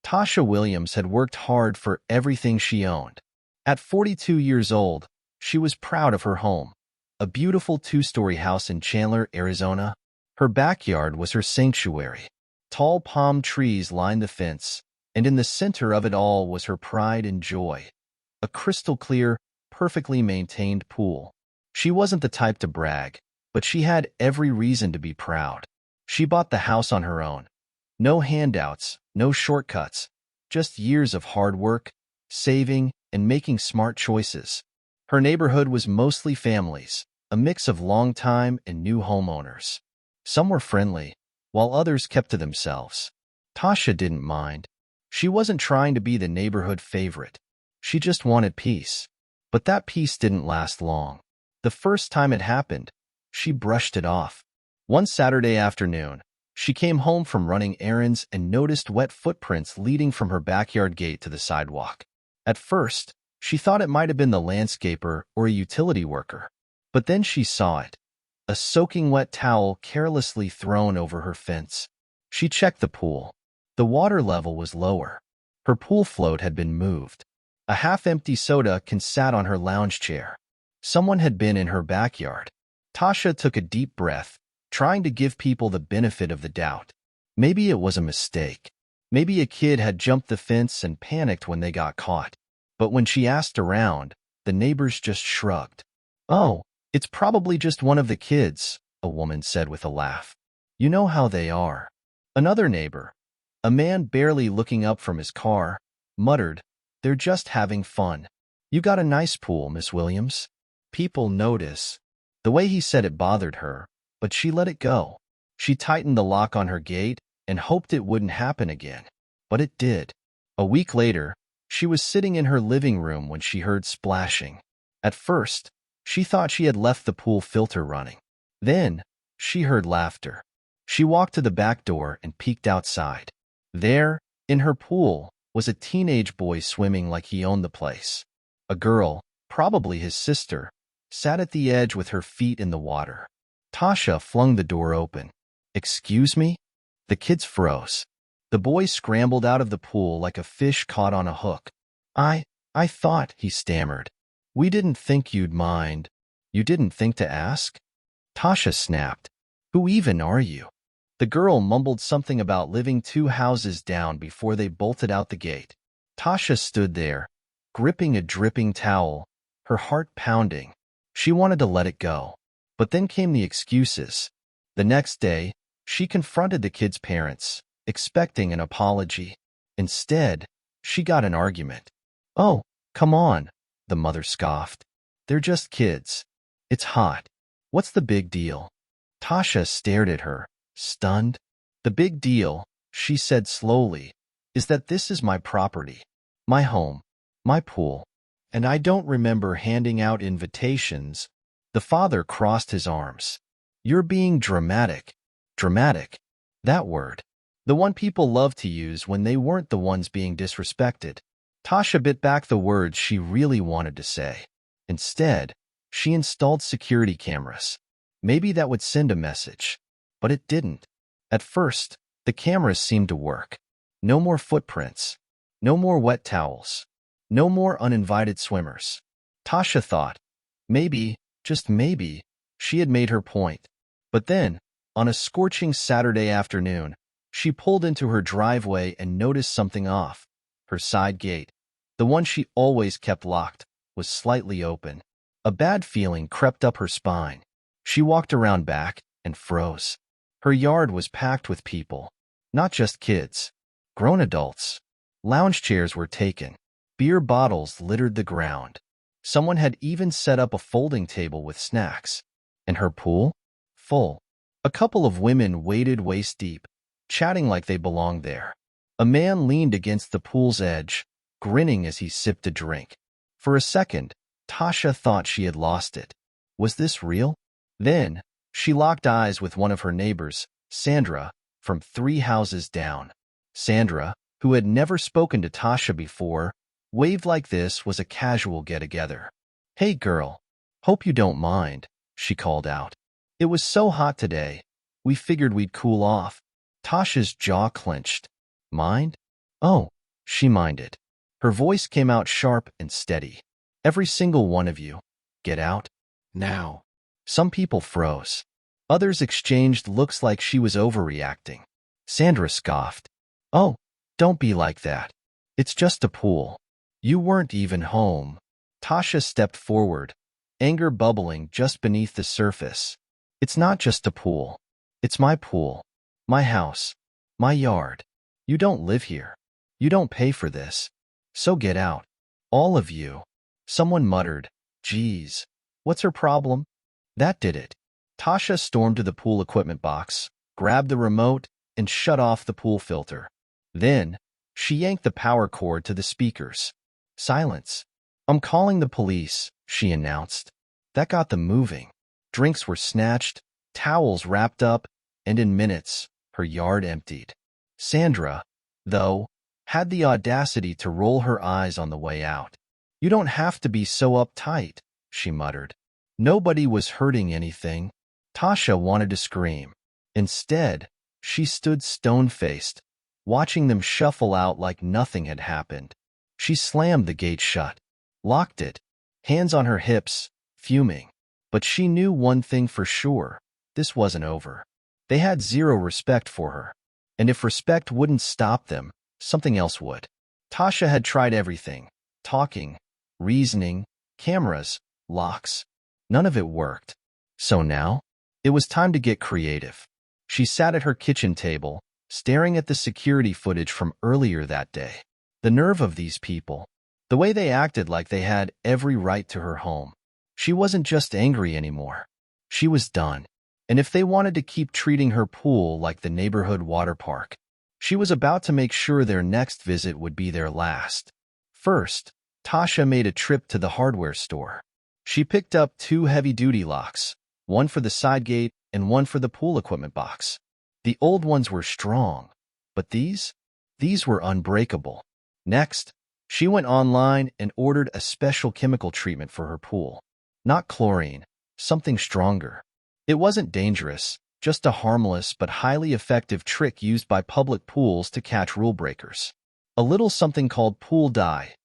Tasha Williams had worked hard for everything she owned. At 42 years old, she was proud of her home, a beautiful two-story house in Chandler, Arizona. Her backyard was her sanctuary. Tall palm trees lined the fence, and in the center of it all was her pride and joy, a crystal-clear, perfectly maintained pool. She wasn't the type to brag, but she had every reason to be proud. She bought the house on her own. No handouts, no shortcuts, just years of hard work, saving, and making smart choices. Her neighborhood was mostly families, a mix of long-time and new homeowners. Some were friendly, while others kept to themselves. Tasha didn't mind. She wasn't trying to be the neighborhood favorite. She just wanted peace. But that peace didn't last long. The first time it happened, she brushed it off. One Saturday afternoon, she came home from running errands and noticed wet footprints leading from her backyard gate to the sidewalk. At first, she thought it might have been the landscaper or a utility worker. But then she saw it, a soaking wet towel carelessly thrown over her fence. She checked the pool. The water level was lower. Her pool float had been moved. A half-empty soda can sat on her lounge chair. Someone had been in her backyard. Tasha took a deep breath, trying to give people the benefit of the doubt. Maybe it was a mistake. Maybe a kid had jumped the fence and panicked when they got caught. But when she asked around, the neighbors just shrugged. "Oh, it's probably just one of the kids," a woman said with a laugh. "You know how they are." Another neighbor, a man barely looking up from his car, muttered, "They're just having fun. You got a nice pool, Miss Williams." People notice. The way he said it bothered her, but she let it go. She tightened the lock on her gate and hoped it wouldn't happen again. But it did. A week later, she was sitting in her living room when she heard splashing. At first, she thought she had left the pool filter running. Then, she heard laughter. She walked to the back door and peeked outside. There, in her pool, was a teenage boy swimming like he owned the place. A girl, probably his sister, sat at the edge with her feet in the water. Tasha flung the door open. "Excuse me?" The kids froze. The boy scrambled out of the pool like a fish caught on a hook. I thought," he stammered. "We didn't think you'd mind." "You didn't think to ask?" Tasha snapped. "Who even are you?" The girl mumbled something about living 2 houses down before they bolted out the gate. Tasha stood there, gripping a dripping towel, her heart pounding. She wanted to let it go. But then came the excuses. The next day, she confronted the kids' parents, expecting an apology. Instead, she got an argument. "Oh, come on," the mother scoffed. "They're just kids. It's hot. What's the big deal?" Tasha stared at her, stunned. "The big deal," she said slowly, "is that this is my property, my home, my pool, and I don't remember handing out invitations." The father crossed his arms. "You're being dramatic." Dramatic. That word. The one people loved to use when they weren't the ones being disrespected. Tasha bit back the words she really wanted to say. Instead, she installed security cameras. Maybe that would send a message. But it didn't. At first, the cameras seemed to work. No more footprints. No more wet towels. No more uninvited swimmers. Tasha thought, maybe, just maybe, she had made her point. But then, on a scorching Saturday afternoon, she pulled into her driveway and noticed something off. Her side gate, the one she always kept locked, was slightly open. A bad feeling crept up her spine. She walked around back and froze. Her yard was packed with people, not just kids, grown adults. Lounge chairs were taken. Beer bottles littered the ground. Someone had even set up a folding table with snacks. And her pool? Full. A couple of women waded waist-deep, chatting like they belonged there. A man leaned against the pool's edge, grinning as he sipped a drink. For a second, Tasha thought she had lost it. Was this real? Then, she locked eyes with one of her neighbors, Sandra, from 3 houses down. Sandra, who had never spoken to Tasha before, waved like this was a casual get-together. "Hey girl, hope you don't mind," she called out. "It was so hot today, we figured we'd cool off." Tasha's jaw clenched. "Mind? Oh, she minded. Her voice came out sharp and steady. Every single one of you, get out, now. Some people froze. Others exchanged looks like she was overreacting. Sandra scoffed. Oh, don't be like that. It's just a pool. You weren't even home. Tasha stepped forward, anger bubbling just beneath the surface. It's not just a pool. It's my pool. My house. My yard. You don't live here. You don't pay for this. So get out. All of you. Someone muttered. Geez, what's her problem? That did it. Tasha stormed to the pool equipment box, grabbed the remote, and shut off the pool filter. Then, she yanked the power cord to the speakers. Silence. I'm calling the police, she announced. That got them moving. Drinks were snatched, towels wrapped up, and in minutes, her yard emptied. Sandra, though, had the audacity to roll her eyes on the way out. You don't have to be so uptight, she muttered. Nobody was hurting anything. Tasha wanted to scream. Instead, she stood stone-faced, watching them shuffle out like nothing had happened. She slammed the gate shut, locked it, hands on her hips, fuming. But she knew one thing for sure. This wasn't over. They had zero respect for her. And if respect wouldn't stop them, something else would. Tasha had tried everything. Talking, reasoning, cameras, locks. None of it worked. So now, it was time to get creative. She sat at her kitchen table, staring at the security footage from earlier that day. The nerve of these people. The way they acted like they had every right to her home. She wasn't just angry anymore. She was done. And if they wanted to keep treating her pool like the neighborhood water park, she was about to make sure their next visit would be their last. First, Tasha made a trip to the hardware store. She picked up 2 heavy-duty locks, one for the side gate and one for the pool equipment box. The old ones were strong, but these were unbreakable. Next, she went online and ordered a special chemical treatment for her pool. Not chlorine, something stronger. It wasn't dangerous, just a harmless but highly effective trick used by public pools to catch rule breakers. A little something called pool dye,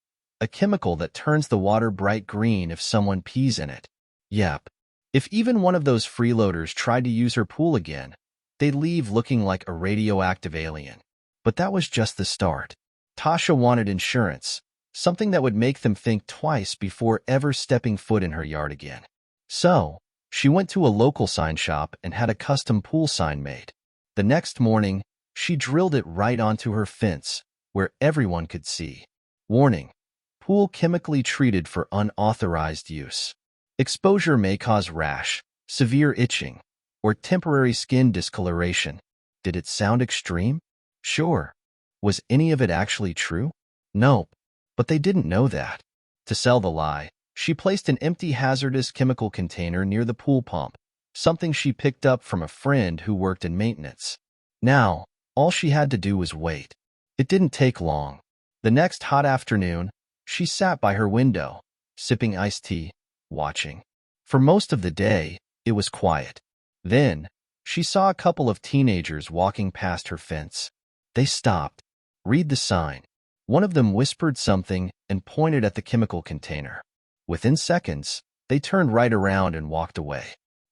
a chemical that turns the water bright green if someone pees in it. Yep. If even one of those freeloaders tried to use her pool again, they'd leave looking like a radioactive alien. But that was just the start. Tasha wanted insurance, something that would make them think twice before ever stepping foot in her yard again. So, she went to a local sign shop and had a custom pool sign made. The next morning, she drilled it right onto her fence, where everyone could see. Warning: pool chemically treated for unauthorized use. Exposure may cause rash, severe itching, or temporary skin discoloration. Did it sound extreme? Sure. Was any of it actually true? Nope. But they didn't know that. To sell the lie, she placed an empty hazardous chemical container near the pool pump, something she picked up from a friend who worked in maintenance. Now, all she had to do was wait. It didn't take long. The next hot afternoon, she sat by her window, sipping iced tea, watching. For most of the day, it was quiet. Then, she saw a couple of teenagers walking past her fence. They stopped. Read the sign. One of them whispered something and pointed at the chemical container. Within seconds, they turned right around and walked away.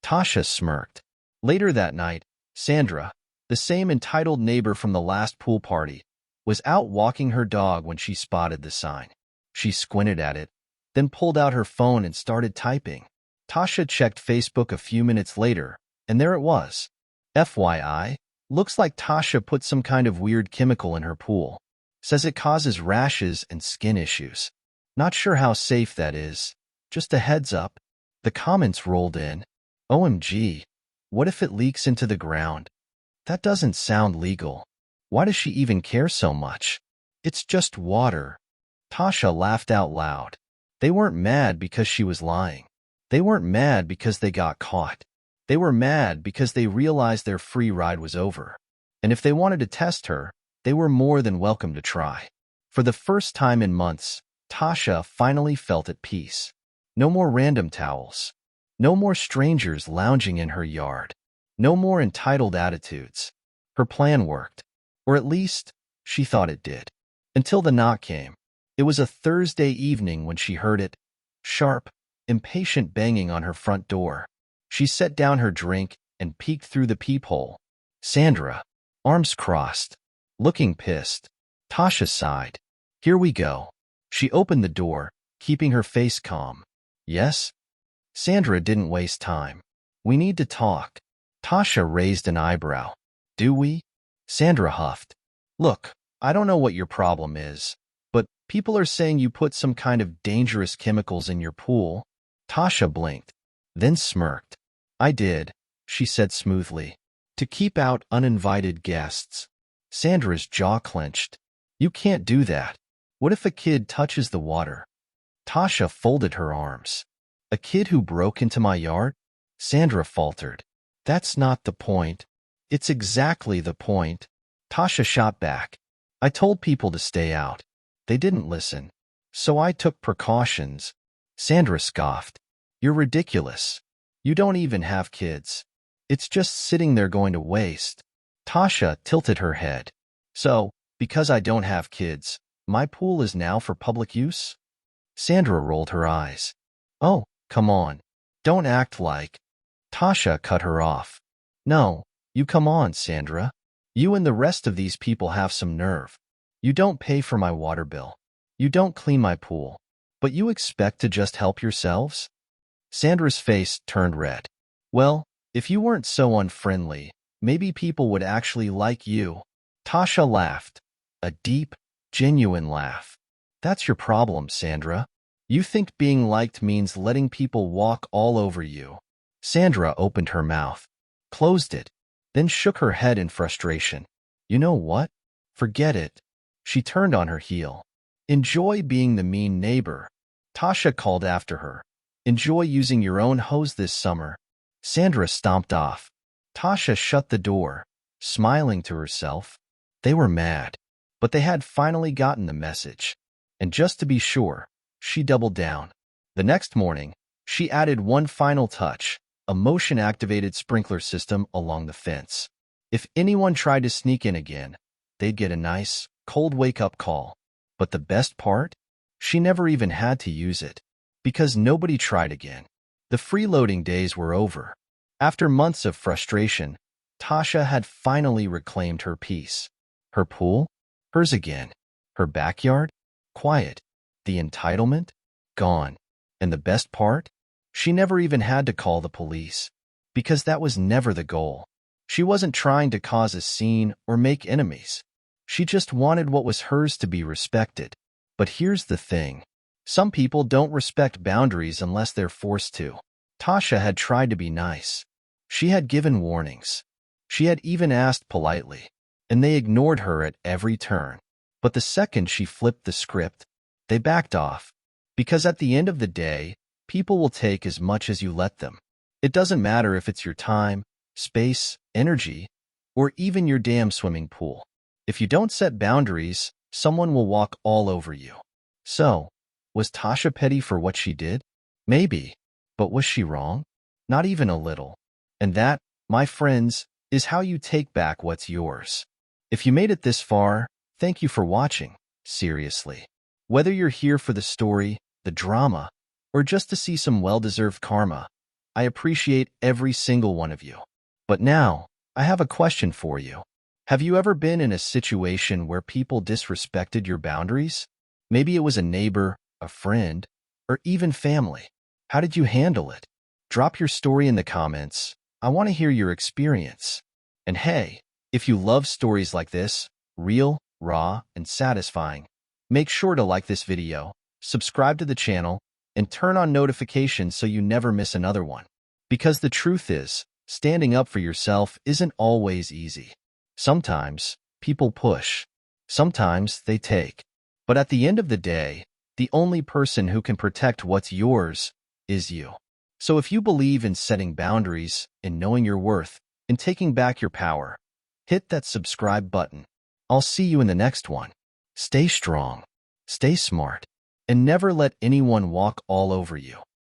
Tasha smirked. Later that night, Sandra, the same entitled neighbor from the last pool party, was out walking her dog when she spotted the sign. She squinted at it, then pulled out her phone and started typing. Tasha checked Facebook a few minutes later, and there it was. FYI, looks like Tasha put some kind of weird chemical in her pool. Says it causes rashes and skin issues. Not sure how safe that is. Just a heads up. The comments rolled in. OMG, what if it leaks into the ground? That doesn't sound legal. Why does she even care so much? It's just water. Tasha laughed out loud. They weren't mad because she was lying. They weren't mad because they got caught. They were mad because they realized their free ride was over. And if they wanted to test her, they were more than welcome to try. For the first time in months, Tasha finally felt at peace. No more random towels. No more strangers lounging in her yard. No more entitled attitudes. Her plan worked. Or at least, she thought it did. Until the knock came. It was a Thursday evening when she heard it. Sharp, impatient banging on her front door. She set down her drink and peeked through the peephole. Sandra, arms crossed, looking pissed. Tasha sighed. Here we go. She opened the door, keeping her face calm. Yes? Sandra didn't waste time. We need to talk. Tasha raised an eyebrow. Do we? Sandra huffed. Look, I don't know what your problem is, but people are saying you put some kind of dangerous chemicals in your pool. Tasha blinked, then smirked. I did, she said smoothly, to keep out uninvited guests. Sandra's jaw clenched. You can't do that. What if a kid touches the water? Tasha folded her arms. A kid who broke into my yard? Sandra faltered. That's not the point. It's exactly the point. Tasha shot back. I told people to stay out. They didn't listen. So I took precautions. Sandra scoffed. You're ridiculous. You don't even have kids. It's just sitting there going to waste. Tasha tilted her head. So, because I don't have kids, my pool is now for public use? Sandra rolled her eyes. Oh, come on. Don't act like. Tasha cut her off. No, you come on, Sandra. You and the rest of these people have some nerve. You don't pay for my water bill. You don't clean my pool. But you expect to just help yourselves? Sandra's face turned red. Well, if you weren't so unfriendly, maybe people would actually like you. Tasha laughed. A deep, genuine laugh. That's your problem, Sandra. You think being liked means letting people walk all over you. Sandra opened her mouth, closed it, then shook her head in frustration. You know what? Forget it. She turned on her heel. Enjoy being the mean neighbor. Tasha called after her. Enjoy using your own hose this summer. Sandra stomped off. Tasha shut the door, smiling to herself. They were mad, but they had finally gotten the message. And just to be sure, she doubled down. The next morning, she added one final touch, a motion-activated sprinkler system along the fence. If anyone tried to sneak in again, they'd get a nice, cold wake-up call. But the best part? She never even had to use it, because nobody tried again. The freeloading days were over. After months of frustration, Tasha had finally reclaimed her peace. Her pool? Hers again. Her backyard? Quiet. The entitlement? Gone. And the best part? She never even had to call the police, because that was never the goal. She wasn't trying to cause a scene or make enemies. She just wanted what was hers to be respected. But here's the thing. Some people don't respect boundaries unless they're forced to. Tasha had tried to be nice. She had given warnings. She had even asked politely, and they ignored her at every turn. But the second she flipped the script, they backed off. Because at the end of the day, people will take as much as you let them. It doesn't matter if it's your time, space, energy, or even your damn swimming pool. If you don't set boundaries, someone will walk all over you. So, was Tasha petty for what she did? Maybe. But was she wrong? Not even a little. And that, my friends, is how you take back what's yours. If you made it this far, thank you for watching. Seriously. Whether you're here for the story, the drama, or just to see some well-deserved karma, I appreciate every single one of you. But now, I have a question for you. Have you ever been in a situation where people disrespected your boundaries? Maybe it was a neighbor, a friend, or even family. How did you handle it? Drop your story in the comments. I want to hear your experience. And hey, if you love stories like this, real, raw, and satisfying, make sure to like this video, subscribe to the channel, and turn on notifications so you never miss another one. Because the truth is, standing up for yourself isn't always easy. Sometimes, people push. Sometimes, they take. But at the end of the day, the only person who can protect what's yours is you. So if you believe in setting boundaries, in knowing your worth, in taking back your power, hit that subscribe button. I'll see you in the next one. Stay strong, stay smart, and never let anyone walk all over you.